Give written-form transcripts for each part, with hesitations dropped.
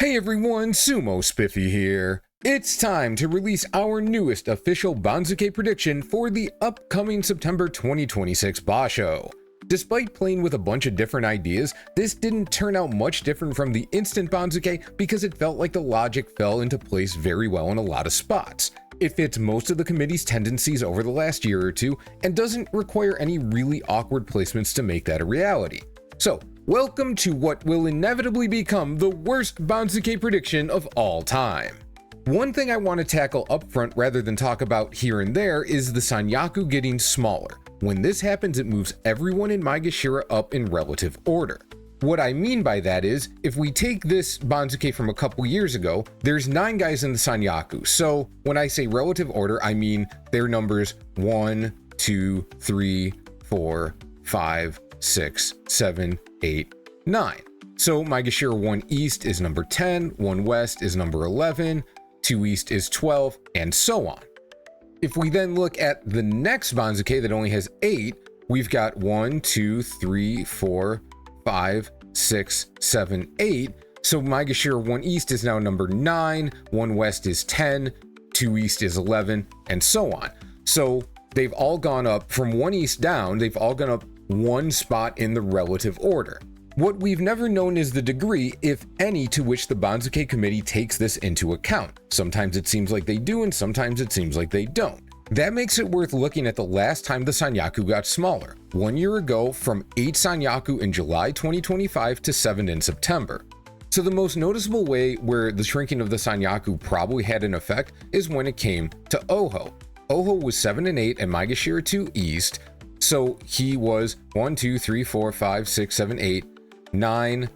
Hey everyone, Sumo Spiffy here. It's time to release our newest official Banzuke prediction for the upcoming September 2026 Basho. Despite playing with a bunch of different ideas, this didn't turn out much different from the instant Banzuke because it felt like the logic fell into place very well in a lot of spots. It fits most of the committee's tendencies over the last year or two and doesn't require any really awkward placements to make that a reality. So, welcome to what will inevitably become the worst Banzuke prediction of all time. One thing I want to tackle up front rather than talk about here and there is the syaku getting smaller. When this happens, it moves everyone in Maegashira up in relative order. What I mean by that is, if we take this Banzuke from a couple years ago, there's 9 guys in the syaku. So when I say relative order, I mean their numbers 1, 2, 3, 4, 5, 6, 7, 8, 9. So Maegashira 1 East is number 10, 1 West is number 11, 2 East is 12, and so on. If we then look at the next Banzuke that only has 8, we've got 1, 2, 3, 4, 5, 6, 7, 8. So Maegashira 1 East is now number 9, 1 West is 10, 2 East is 11, and so on. So they've all gone up from 1 East down, they've all gone up 1 spot in the relative order. What we've never known is the degree, if any, to which the Banzuke committee takes this into account. Sometimes it seems like they do, and sometimes it seems like they don't. That makes it worth looking at the last time the syaku got smaller, 1 year ago from 8 syaku in July 2025 to 7 in September. So the most noticeable way where the shrinking of the syaku probably had an effect is when it came to Oho. Oho was 7 and 8 and Maegashira 2 East, so he was 1, 2, 3, 4, 5, 6, 7, 8, 9,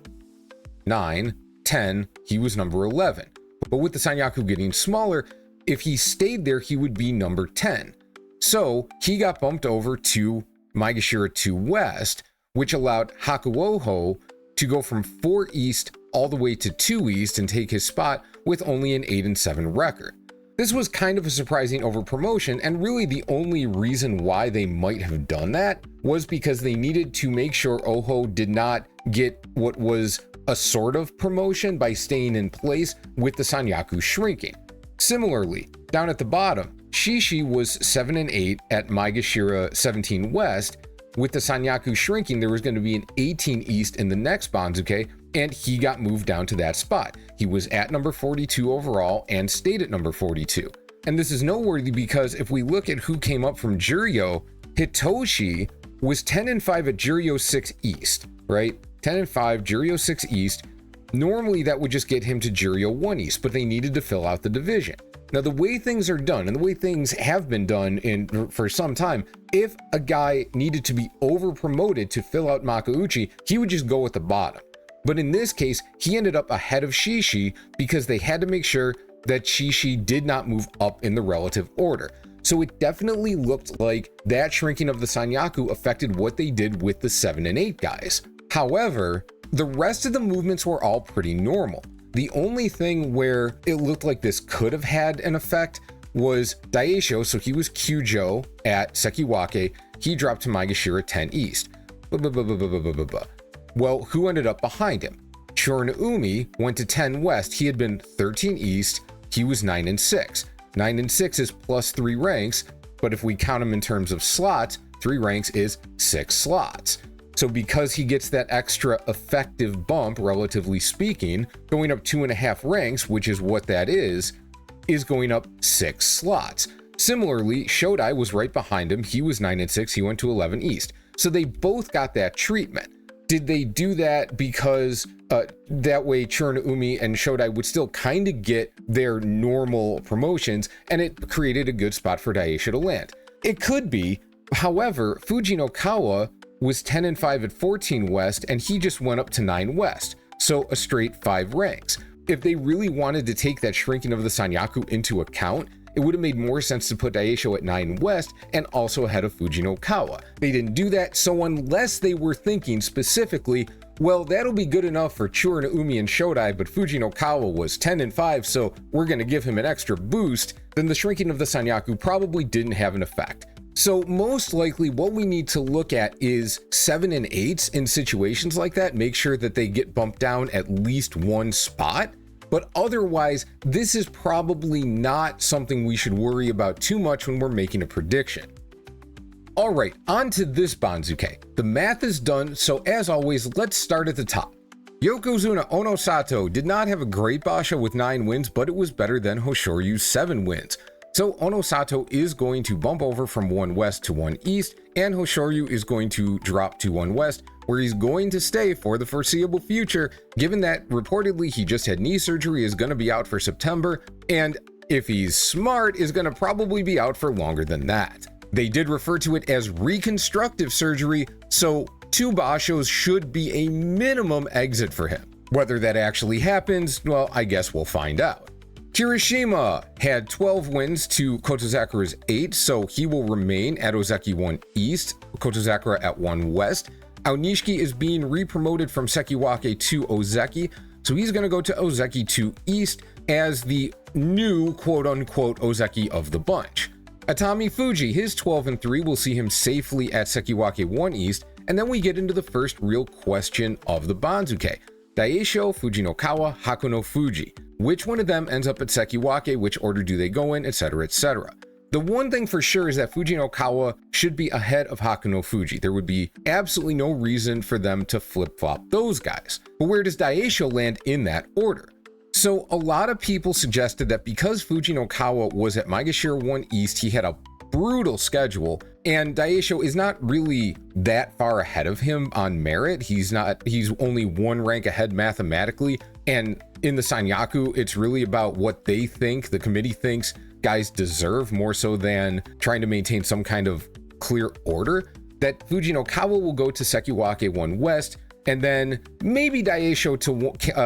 10, he was number 11. But with the syaku getting smaller, if he stayed there, he would be number 10. So he got bumped over to Maegashira 2 West, which allowed Hakuoho to go from 4 East all the way to 2 East and take his spot with only an 8 and 7 record. This was kind of a surprising overpromotion, and really the only reason why they might have done that was because they needed to make sure Oho did not get what was a sort of promotion by staying in place with the syaku shrinking. Similarly, down at the bottom, Shishi was 7 and 8 at Maegashira 17 West. With the syaku shrinking, there was going to be an 18 East in the next Banzuke, and he got moved down to that spot. He was at number 42 overall and stayed at number 42. And this is noteworthy because if we look at who came up from Juryo, Hitoshi was 10 and 5 at Juryo 6 East, right? 10 and 5, Juryo 6 East. Normally that would just get him to Juryo 1 East, but they needed to fill out the division. Now, the way things are done and the way things have been done for some time, if a guy needed to be over promoted to fill out Makuuchi, he would just go at the bottom. But in this case, he ended up ahead of Shishi because they had to make sure that Shishi did not move up in the relative order. So it definitely looked like that shrinking of the syaku affected what they did with the 7 and 8 guys. However, the rest of the movements were all pretty normal. The only thing where it looked like this could have had an effect was Daisho, so he was Kyujo at Sekiwake, he dropped to Maegashira 10 East. Well, who ended up behind him? Churn-Umi went to 10 West, he had been 13 East, he was 9 and 6. 9 and 6 is plus 3 ranks, but if we count them in terms of slots, 3 ranks is 6 slots. So because he gets that extra effective bump, relatively speaking, going up 2.5 ranks, which is what that is going up 6 slots. Similarly, Shodai was right behind him. He was 9 and 6. He went to 11 East. So they both got that treatment. Did they do that because that way Churn-Umi and Shodai would still kind of get their normal promotions and it created a good spot for Daisho to land? It could be. However, Fujinokawa was 10 and 5 at 14 West, and he just went up to 9 West, so a straight 5 ranks. If they really wanted to take that shrinking of the syaku into account, it would have made more sense to put Daisho at 9 West and also ahead of Fujinokawa. They didn't do that, so unless they were thinking specifically, well, that'll be good enough for Churn-Umi and Shodai, but Fujinokawa was 10 and 5, so we're going to give him an extra boost, then the shrinking of the syaku probably didn't have an effect. So most likely what we need to look at is 7 and 8s in situations like that. Make sure that they get bumped down at least 1 spot. but otherwise, this is probably not something we should worry about too much when we're making a prediction. Alright, on to this Banzuke. The math is done, so as always, let's start at the top. Yokozuna Onosato did not have a great basho with 9 wins, but it was better than Hoshoryu's 7 wins. So Onosato is going to bump over from 1 West to 1 East, and Hoshoryu is going to drop to 1 West, where he's going to stay for the foreseeable future, given that reportedly he just had knee surgery, is going to be out for September, and if he's smart, is going to probably be out for longer than that. They did refer to it as reconstructive surgery, so 2 bashos should be a minimum exit for him. Whether that actually happens, well, I guess we'll find out. Kirishima had 12 wins to Kotozakura's 8, so he will remain at Ozeki 1 East, Kotozakura at 1 West. Aonishiki is being re-promoted from Sekiwake to Ozeki, so he's going to go to Ozeki 2 East as the new quote-unquote Ozeki of the bunch. Atami Fuji, his 12-3 will see him safely at Sekiwake 1 East, and then we get into the first real question of the Banzuke. Daisho, Fujinokawa, Hakuno Fuji. Which one of them ends up at Sekiwake, which order do they go in, etc., etc. The one thing for sure is that Fujinokawa should be ahead of Hakuno Fuji. There would be absolutely no reason for them to flip-flop those guys. But where does Daisho land in that order? So a lot of people suggested that because Fujinokawa was at Maegashira 1 East, he had a brutal schedule, and Daisho is not really that far ahead of him on merit. He's only 1 rank ahead mathematically, and in the Sanyaku, it's really about what they think, the committee thinks guys deserve, more so than trying to maintain some kind of clear order. That Fujinokawa will go to Sekiwake 1 West, and then maybe Daisho to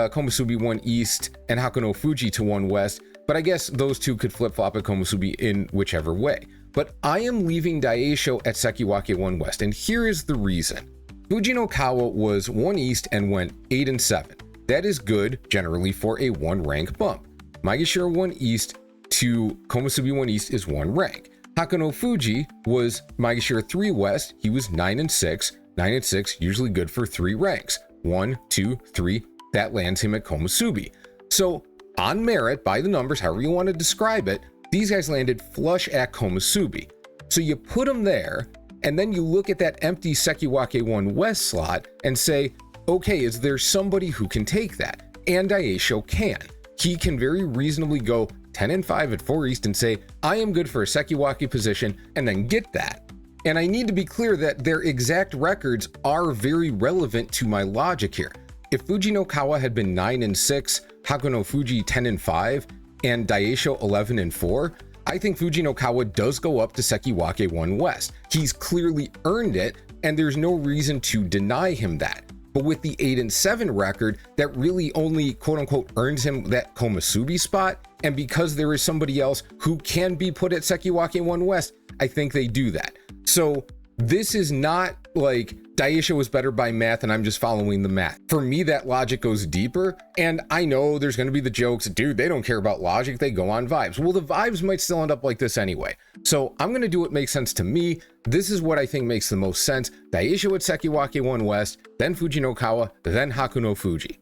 Komusubi 1 East and Hakuno Fuji to 1 West, but I guess those 2 could flip-flop at Komusubi in whichever way. But I am leaving Daisho at Sekiwake 1 West, and here is the reason. Fujinokawa was 1 East and went 8-7. That is good, generally, for a 1 rank bump. Maegashira 1 East to Komusubi 1 East is 1 rank. Hakuno Fuji was Maegashira 3 West, he was 9-6. 9-6, usually good for 3 ranks. 1, 2, 3, that lands him at Komusubi. So, on merit, by the numbers, however you want to describe it, these guys landed flush at Komusubi. So you put them there, and then you look at that empty Sekiwake 1 West slot and say, okay, is there somebody who can take that? And Daisho can. He can very reasonably go 10-5 at 4 East and say, I am good for a Sekiwake position, and then get that. And I need to be clear that their exact records are very relevant to my logic here. If Fujinokawa had been 9-6, Hakuno Fuji 10-5, and Daisho 11-4, I think Fujinokawa does go up to Sekiwake 1 West. He's clearly earned it, and there's no reason to deny him that. But with the 8-7 record, that really only quote-unquote earns him that Komusubi spot, and because there is somebody else who can be put at Sekiwake 1 West, I think they do that. So this is not like Daisho is better by math and I'm just following the math. For me, that logic goes deeper, and I know there's going to be the jokes, dude, they don't care about logic, they go on vibes. Well, the vibes might still end up like this anyway. So I'm going to do what makes sense to me. This is what I think makes the most sense. Daisho at Sekiwake 1 West, then Fujinokawa, then Hakuno Fuji.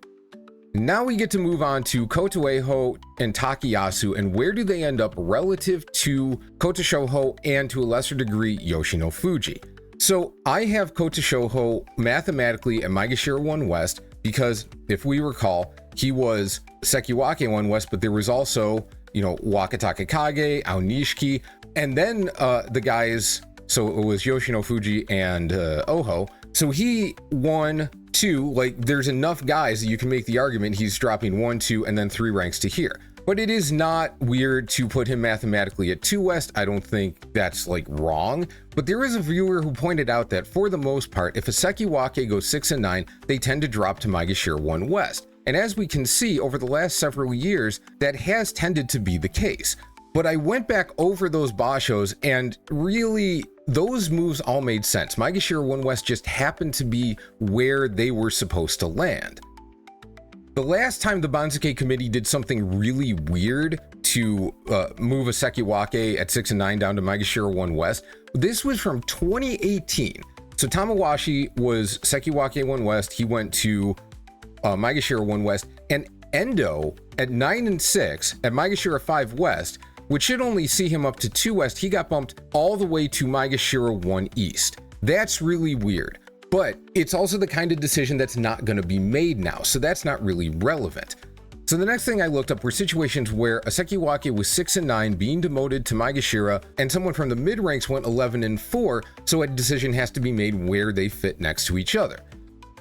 Now we get to move on to Kotoeho and Takayasu, and where do they end up relative to Kotoshoho and to a lesser degree Yoshino Fuji. So I have Kotoshoho mathematically at Maegashira 1 West because if we recall, he was Sekiwake 1 West, but there was also, Wakatake Kage, Aonishiki, and then the guys, so it was Yoshino Fuji and Oho. So he won 2, like there's enough guys that you can make the argument he's dropping 1, 2, and then 3 ranks to here. But it is not weird to put him mathematically at 2 West. I don't think that's like wrong. But there is a viewer who pointed out that for the most part, if a Sekiwake goes 6-9, they tend to drop to Maegashira 1 West. And as we can see over the last several years, that has tended to be the case. But I went back over those bashos and really those moves all made sense. Maegashira 1 West just happened to be where they were supposed to land. The last time the Banzuke committee did something really weird to move a Sekiwake at 6-9 down to Maegashira 1 West, this was from 2018. So Tamawashi was Sekiwake 1 West, he went to Maegashira 1 West, and Endo at 9 and 6 at Maegashira 5 West, which should only see him up to 2 West. He got bumped all the way to Maegashira 1 East. That's really weird, but it's also the kind of decision that's not going to be made now, so that's not really relevant. So the next thing I looked up were situations where a Sekiwake was 6 and 9 being demoted to Maegashira, and someone from the mid ranks went 11 and 4, so a decision has to be made where they fit next to each other.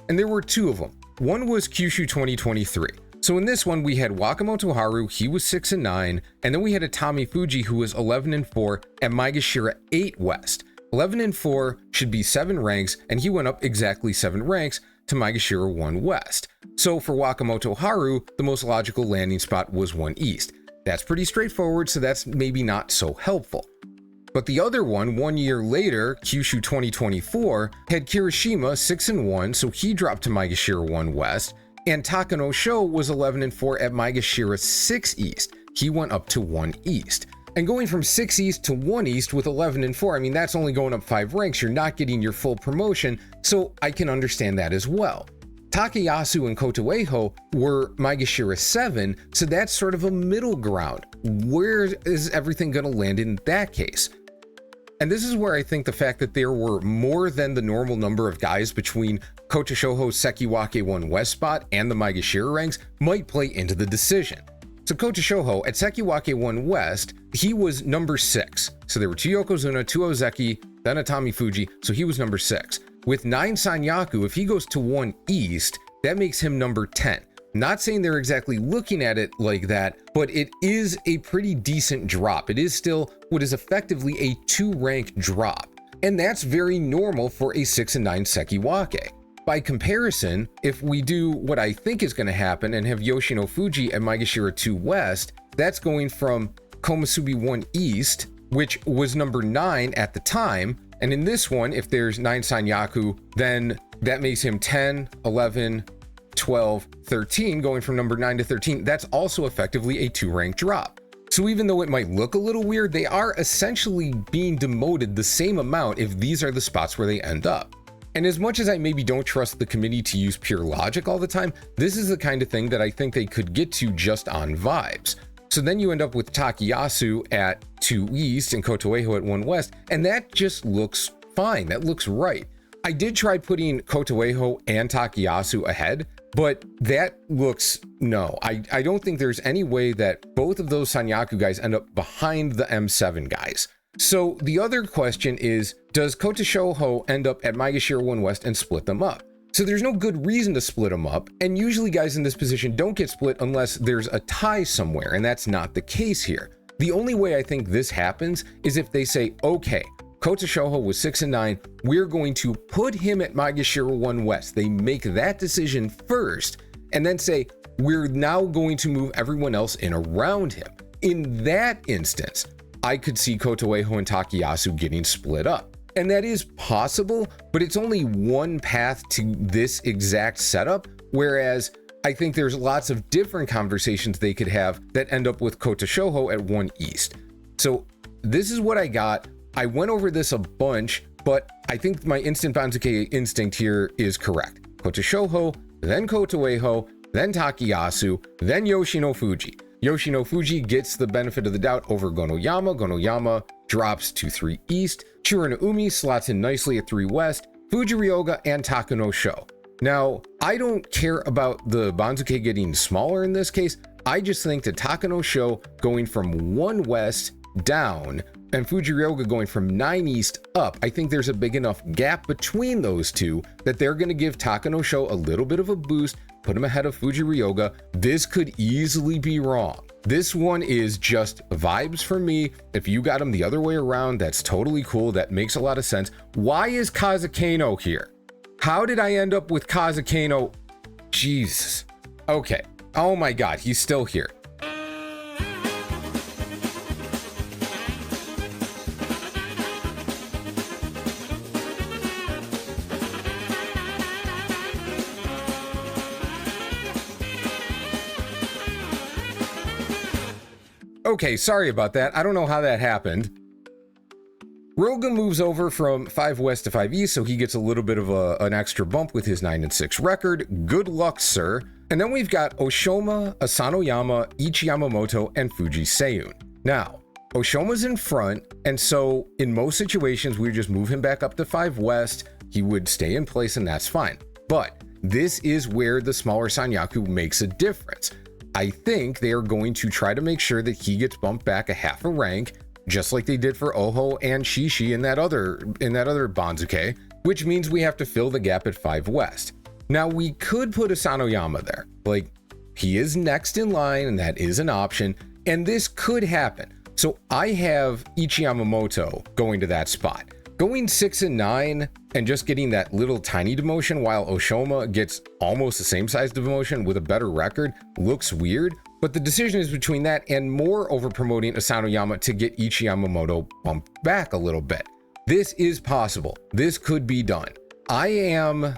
And there were 2 of them. One was Kyushu 2023. So in this one, we had Wakamoto Haru, he was 6 and 9, and then we had a Tommy Fuji who was 11 and 4 at Maegashira 8 West. 11 and 4 should be 7 ranks, and he went up exactly 7 ranks to Maegashira 1 West. So for Wakamoto Haru, the most logical landing spot was 1 East. That's pretty straightforward, so that's maybe not so helpful. But the other one, 1 year later, Kyushu 2024, had Kirishima 6 and 1, so he dropped to Maegashira 1 West, and Takano Sho was 11 and 4 at Maegashira 6 East. He went up to 1 East. And going from 6 East to 1 East with 11 and 4, I mean, that's only going up 5 ranks. You're not getting your full promotion, so I can understand that as well. Takayasu and Kotoeho were Maegashira 7, so that's sort of a middle ground. Where is everything going to land in that case? And this is where I think the fact that there were more than the normal number of guys between Kota Shoho's Sekiwake 1 West spot and the Maegashira ranks might play into the decision. So Kota Shoho at Sekiwake 1 West, he was number 6. So there were 2 Yokozuna, 2 Ozeki, then a Tommy Fuji, so he was number 6. With 9 Sanyaku, if he goes to 1 East, that makes him number 10. Not saying they're exactly looking at it like that, but it is a pretty decent drop. It is still what is effectively a 2-rank drop. And that's very normal for a 6 and 9 Sekiwake. By comparison, if we do what I think is going to happen and have Yoshino Fuji at Maegashira 2 West, that's going from Komusubi 1 East, which was number 9 at the time. And in this one, if there's 9 Sanyaku, then that makes him 10, 11, 12, 13, going from number 9 to 13. That's also effectively a 2-rank drop. So even though it might look a little weird, they are essentially being demoted the same amount if these are the spots where they end up. And as much as I maybe don't trust the committee to use pure logic all the time, this is the kind of thing that I think they could get to just on vibes. So then you end up with Takayasu at 2 East and Kotoeho at 1 West, and that just looks fine. That looks right. I did try putting Kotoeho and Takayasu ahead, but that looks, no. I don't think there's any way that both of those Sanyaku guys end up behind the M7 guys. So the other question is, does Kota Shoho end up at Maegashira 1 West and split them up? So there's no good reason to split them up, and usually guys in this position don't get split unless there's a tie somewhere, and that's not the case here. The only way I think this happens is if they say, okay, Kota Shoho was 6 and 9, we're going to put him at Maegashira 1 West. They make that decision first, and then say, we're now going to move everyone else in around him. In that instance, I could see Kotoeho and Takayasu getting split up. And that is possible, but it's only one path to this exact setup, whereas I think there's lots of different conversations they could have that end up with Kota Shoho at 1 East. So this is what I got. I went over this a bunch, but I think my instant Banzuke instinct here is correct. Kota Shoho, then Kotoeho, then Takayasu, then Yoshino Fuji. Yoshino Fuji gets the benefit of the doubt over Gonoyama. Gonoyama drops to 3 East. Chiranaumi slots in nicely at 3 West. Fujiryoga and Takano Sho. Now, I don't care about the Banzuke getting smaller in this case. I just think that Takano Sho going from 1 West down and Fujiryoga going from 9 East up, I think there's a big enough gap between those two that they're going to give Takano Sho a little bit of a boost, put him ahead of Fujiryoga. This could easily be wrong. This one is just vibes for me. If you got him the other way around, that's totally cool. That makes a lot of sense. Why is Kazakano here? How did I end up with Kazakano? Jesus. Okay. Oh my God, he's still here. Okay, sorry about that. I don't know how that happened. Roga moves over from 5 West to 5 East, so he gets a little bit of an extra bump with his 9 and 6 record. Good luck, sir. And then we've got Oshoma, Asanoyama, Ichiyamamoto, and Fuji Seiyun. Now, Oshoma's in front, and so in most situations, we would just move him back up to 5 West. He would stay in place, and that's fine. But this is where the smaller Sanyaku makes a difference. I think they are going to try to make sure that he gets bumped back a half a rank, just like they did for Oho and Shishi in that other Banzuke, which means we have to fill the gap at 5 West. Now, we could put Asanoyama there. Like, he is next in line, and that is an option, and this could happen. So I have Ichiyamamoto going to that spot. Going 6 and 9 and just getting that little tiny demotion while Oshoma gets almost the same size demotion with a better record looks weird, but the decision is between that and more over promoting Asanoyama to get Ichiyamamoto bumped back a little bit. This is possible. This could be done. I am...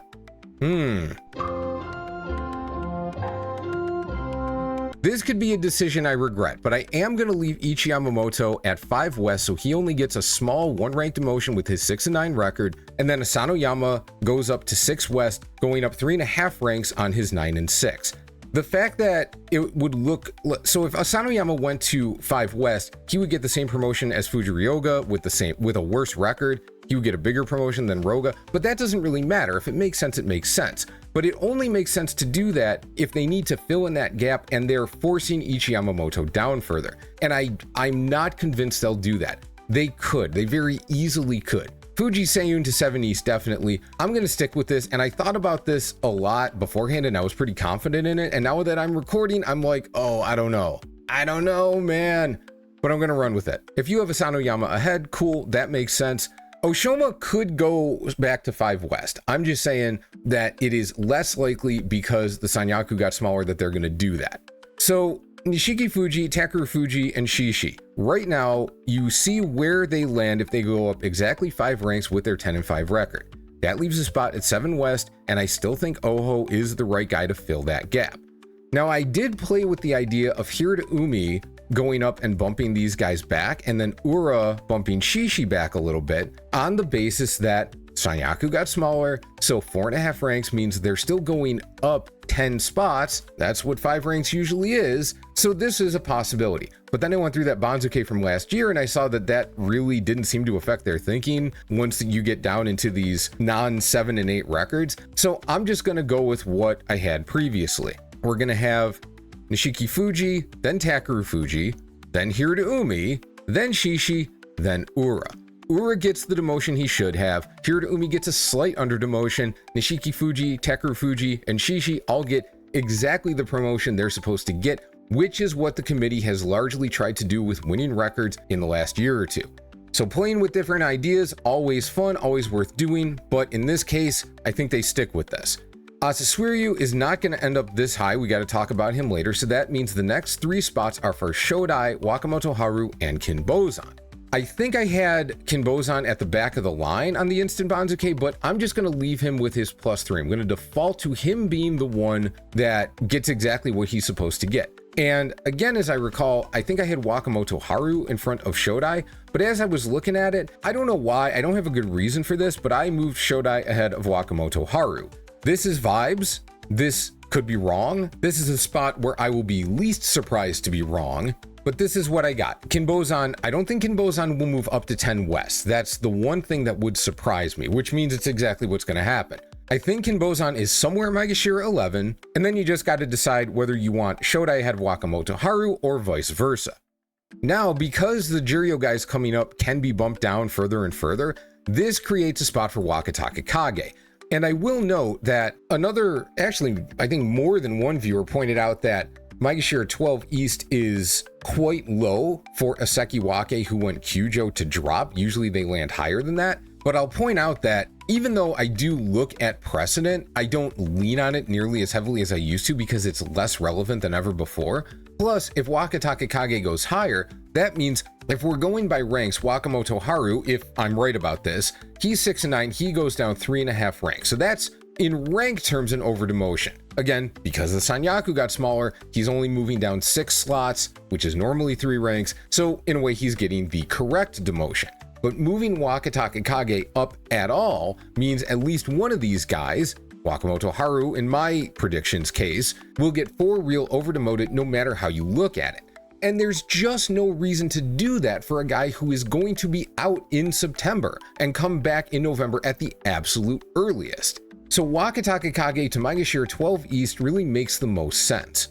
This could be a decision I regret, but I am going to leave Ichiyamamoto at 5 West so he only gets a small 1 rank demotion with his 6 and 9 record, and then Asanoyama goes up to 6 West, going up 3.5 ranks on his 9 and 6. The fact that it would look... So if Asanoyama went to 5 West, he would get the same promotion as Fujiryoga with a worse record. He would get a bigger promotion than Roga, but that doesn't really matter. If it makes sense, it makes sense. But it only makes sense to do that if they need to fill in that gap and they're forcing Ichiyamamoto down further. And I'm not convinced they'll do that. They could. They very easily could. Fuji Seiyun to 7 East, definitely. I'm going to stick with this, and I thought about this a lot beforehand, and I was pretty confident in it. And now that I'm recording, I'm like, oh, I don't know. I don't know, man. But I'm going to run with it. If you have Asanoyama ahead, cool. That makes sense. Oshoma could go back to 5 West. I'm just saying that it is less likely because the Sanyaku got smaller that they're going to do that. So Nishiki Fuji, Takeru Fuji, and Shishi. Right now, you see where they land if they go up exactly 5 ranks with their 10 and 5 record. That leaves a spot at 7 West, and I still think Oho is the right guy to fill that gap. Now, I did play with the idea of Hiraumi going up and bumping these guys back, and then Ura bumping Shishi back a little bit on the basis that Sanyaku got smaller, so 4.5 ranks means they're still going up 10 spots. That's what 5 ranks usually is. So this is a possibility. But then I went through that Banzuke from last year and I saw that that really didn't seem to affect their thinking once you get down into these non-7 and 8 records. So I'm just going to go with what I had previously. We're going to have Nishiki Fuji, then Takeru Fuji, then Hiraumi, then Shishi, then Ura. Ura gets the demotion he should have. Hiraumi gets a slight under demotion. Nishiki Fuji, Takeru Fuji, and Shishi all get exactly the promotion they're supposed to get, which is what the committee has largely tried to do with winning records in the last year or two. So playing with different ideas, always fun, always worth doing, but in this case, I think they stick with this. Asasuiryu is not going to end up this high. We got to talk about him later. So that means the next 3 spots are for Shodai, Wakamoto Haru, and Kinbozan. I think I had Kinbozan at the back of the line on the Instant Banzuke, but I'm just going to leave him with his +3. I'm going to default to him being the one that gets exactly what he's supposed to get. And again, as I recall, I think I had Wakamoto Haru in front of Shodai, but as I was looking at it, I don't know why, I don't have a good reason for this, but I moved Shodai ahead of Wakamoto Haru. This is vibes. This could be wrong. This is a spot where I will be least surprised to be wrong, but this is what I got. Kinbozan, I don't think Kinbozan will move up to 10 West. That's the one thing that would surprise me, which means it's exactly what's going to happen. I think Kinbozan is somewhere Maegashira 11, and then you just got to decide whether you want Shodai ahead of Wakamoto Haru or vice versa. Now, because the Juryo guys coming up can be bumped down further and further, this creates a spot for Wakatake Kage. And I will note that I think more than one viewer pointed out that Maegashira 12 East is quite low for a Sekiwake who went Kyujo to drop. Usually they land higher than that. But I'll point out that even though I do look at precedent, I don't lean on it nearly as heavily as I used to because it's less relevant than ever before. Plus, if Wakatake Kage goes higher, that means if we're going by ranks, Wakamoto Haru, if I'm right about this, he's 6 and 9, he goes down 3.5 ranks. So that's in rank terms an over demotion. Again, because the Sanyaku got smaller, he's only moving down 6 slots, which is normally 3 ranks. So in a way, he's getting the correct demotion. But moving Wakatake Kage up at all means at least one of these guys Wakamoto Haru, in my predictions case, will get 4 real over-demoted no matter how you look at it. And there's just no reason to do that for a guy who is going to be out in September and come back in November at the absolute earliest. So Wakataka Kage to Maegashira 12 East really makes the most sense.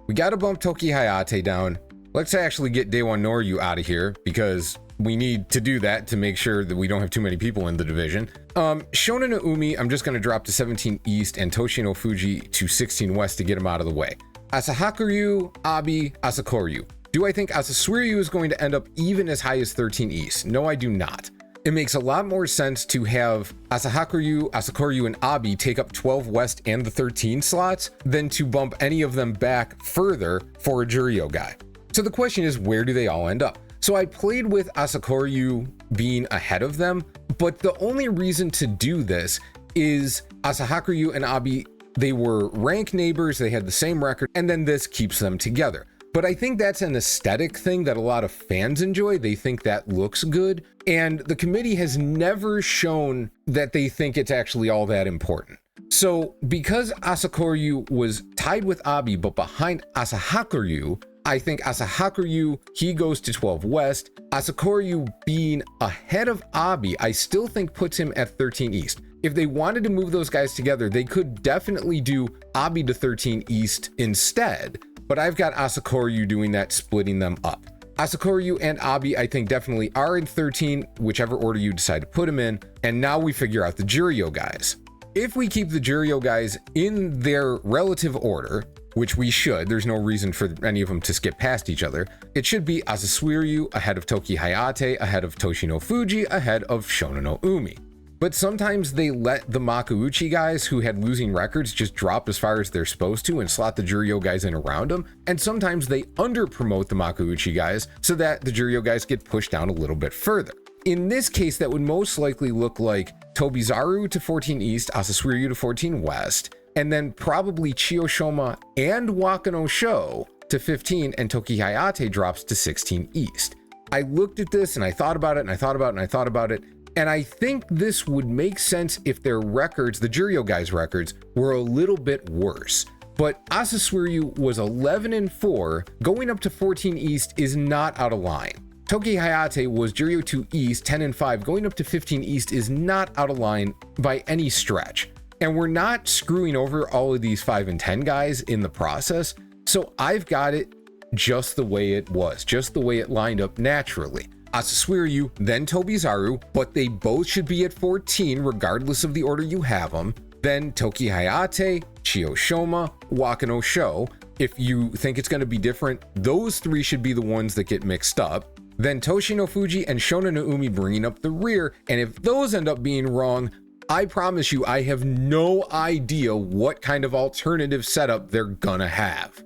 We gotta bump Toki Hayate down. Let's actually get Deiwa Noryu out of here because we need to do that to make sure that we don't have too many people in the division. Shonen no Umi, I'm just gonna drop to 17 East and Toshino Fuji to 16 West to get him out of the way. Asahakuryu, Abi, Asakoryu. Do I think Asasuiryu is going to end up even as high as 13 East? No, I do not. It makes a lot more sense to have Asahakuryu, Asakoryu, and Abi take up 12 West and the 13 slots than to bump any of them back further for a Juryo guy. So the question is, where do they all end up? So I played with Asakoryu being ahead of them, but the only reason to do this is Asahakuryu and Abi, they were rank neighbors, they had the same record, and then this keeps them together. But I think that's an aesthetic thing that a lot of fans enjoy. They think that looks good. And the committee has never shown that they think it's actually all that important. So because Asakoryu was tied with Abi, but behind Asahakuryu, I think Asahakuryu, he goes to 12 West. Asakoryu being ahead of Abi, I still think puts him at 13 East. If they wanted to move those guys together, they could definitely do Abi to 13 East instead. But I've got Asakoryu doing that, splitting them up. Asakoryu and Abi, I think, definitely are in 13, whichever order you decide to put them in. And now we figure out the Juryo guys. If we keep the Juryo guys in their relative order, which we should, there's no reason for any of them to skip past each other, it should be Asasuiryu ahead of Toki Hayate, ahead of Toshino Fuji, ahead of Shonen no Umi. But sometimes they let the Makuuchi guys who had losing records just drop as far as they're supposed to and slot the Juryo guys in around them. And sometimes they under-promote the Makuuchi guys so that the Juryo guys get pushed down a little bit further. In this case, that would most likely look like Tobizaru to 14 East, Asasuiryu to 14 West, and then probably Chiyoshoma and Wakano Sho to 15, and Toki Hayate drops to 16 East. I looked at this and I thought about it and I thought about it and I thought about it. And I think this would make sense if their records, the Juryo guys' records, were a little bit worse. But Asasuiryu was 11-4, going up to 14 East is not out of line. Toki Hayate was Juryo 2 East, 10-5, going up to 15 East is not out of line by any stretch. And we're not screwing over all of these 5 and 10 guys in the process. So I've got it just the way it was, just the way it lined up naturally. Asasuiryu, then Tobizaru, but they both should be at 14 regardless of the order you have them. Then Toki Hayate, Chiyoshoma, Wakano Sho. If you think it's going to be different, those 3 should be the ones that get mixed up. Then Toshino Fuji and Shonen no Umi bringing up the rear, and if those end up being wrong, I promise you I have no idea what kind of alternative setup they're gonna have.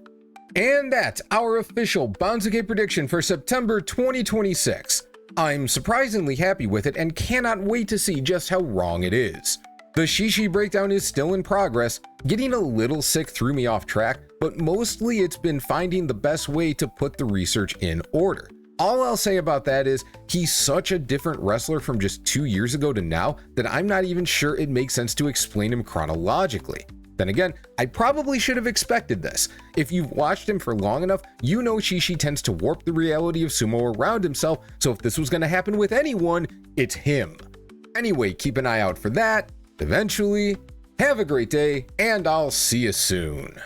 And that's our official Banzuke prediction for September 2026. I'm surprisingly happy with it and cannot wait to see just how wrong it is. The Shishi breakdown is still in progress. Getting a little sick threw me off track, but mostly it's been finding the best way to put the research in order. All I'll say about that is he's such a different wrestler from just 2 years ago to now that I'm not even sure it makes sense to explain him chronologically. Then again, I probably should have expected this. If you've watched him for long enough, you know Shishi tends to warp the reality of sumo around himself, so if this was going to happen with anyone, it's him. Anyway, keep an eye out for that, eventually. Have a great day, and I'll see you soon.